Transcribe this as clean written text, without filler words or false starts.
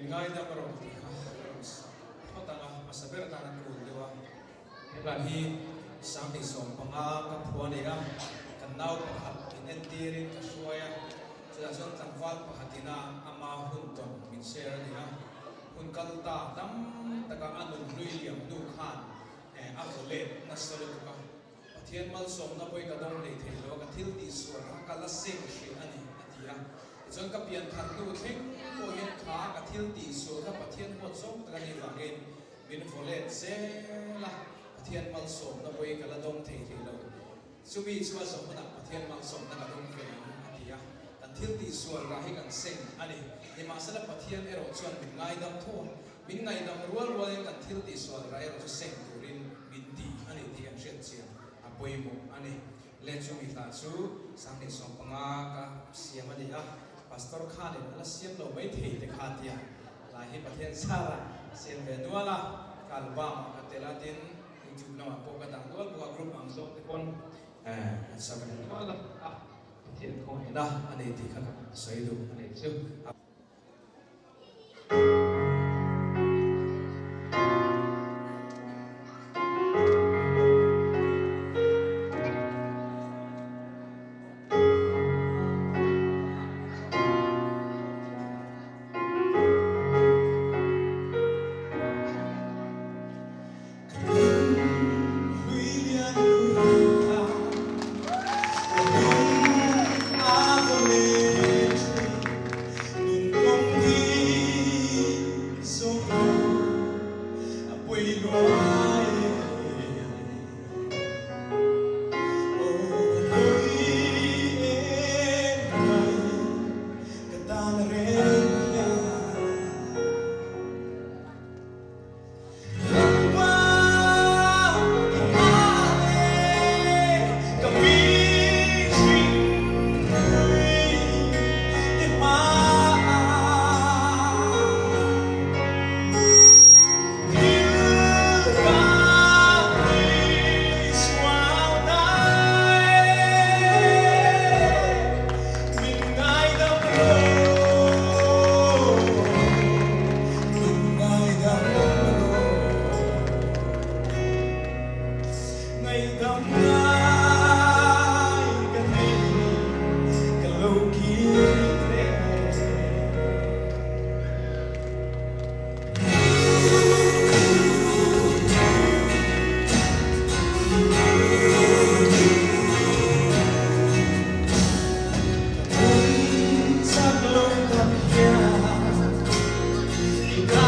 ngay da maro ko tanga masaber tanan ko dewa lan hi sang ti som panga ka phuani ga kan nau pakhat in entirin ka suaya sa son tangwal pakhatina ama hun ton min share ni ha hun kalta dam taka anun lui liam du khan a khole na solo ka pathian mal som na poi ka dong le thelo ka thil ti suar ka la sing shi ani atia chon ka pian than tu thing ko yen kha ka thil ti su ka pathian hot som ta ni wangin min folet se la pathian mal som na poi ka la dong thei thelo subi suwa som na pathian mal som na ka dong fe atia kan thil ti suar ra hi kan sing ani ni ma sala pathian ero chuan min ngai dam thon min ngai dam rual rual kan thil ti suar ra ero chu sing turin min ti ani ti an shet chian apoi mo ani le chu mi ta chu sang ni som panga ka siam ani a pastor khan ne la siam lo mai thei te kha tia la hi pathian sara siam ve duala kalba ka telatin youtube na po ka dang dual buka group ang so te kon sa ka duala pathian ko na ani ti kha sai du ani chu God.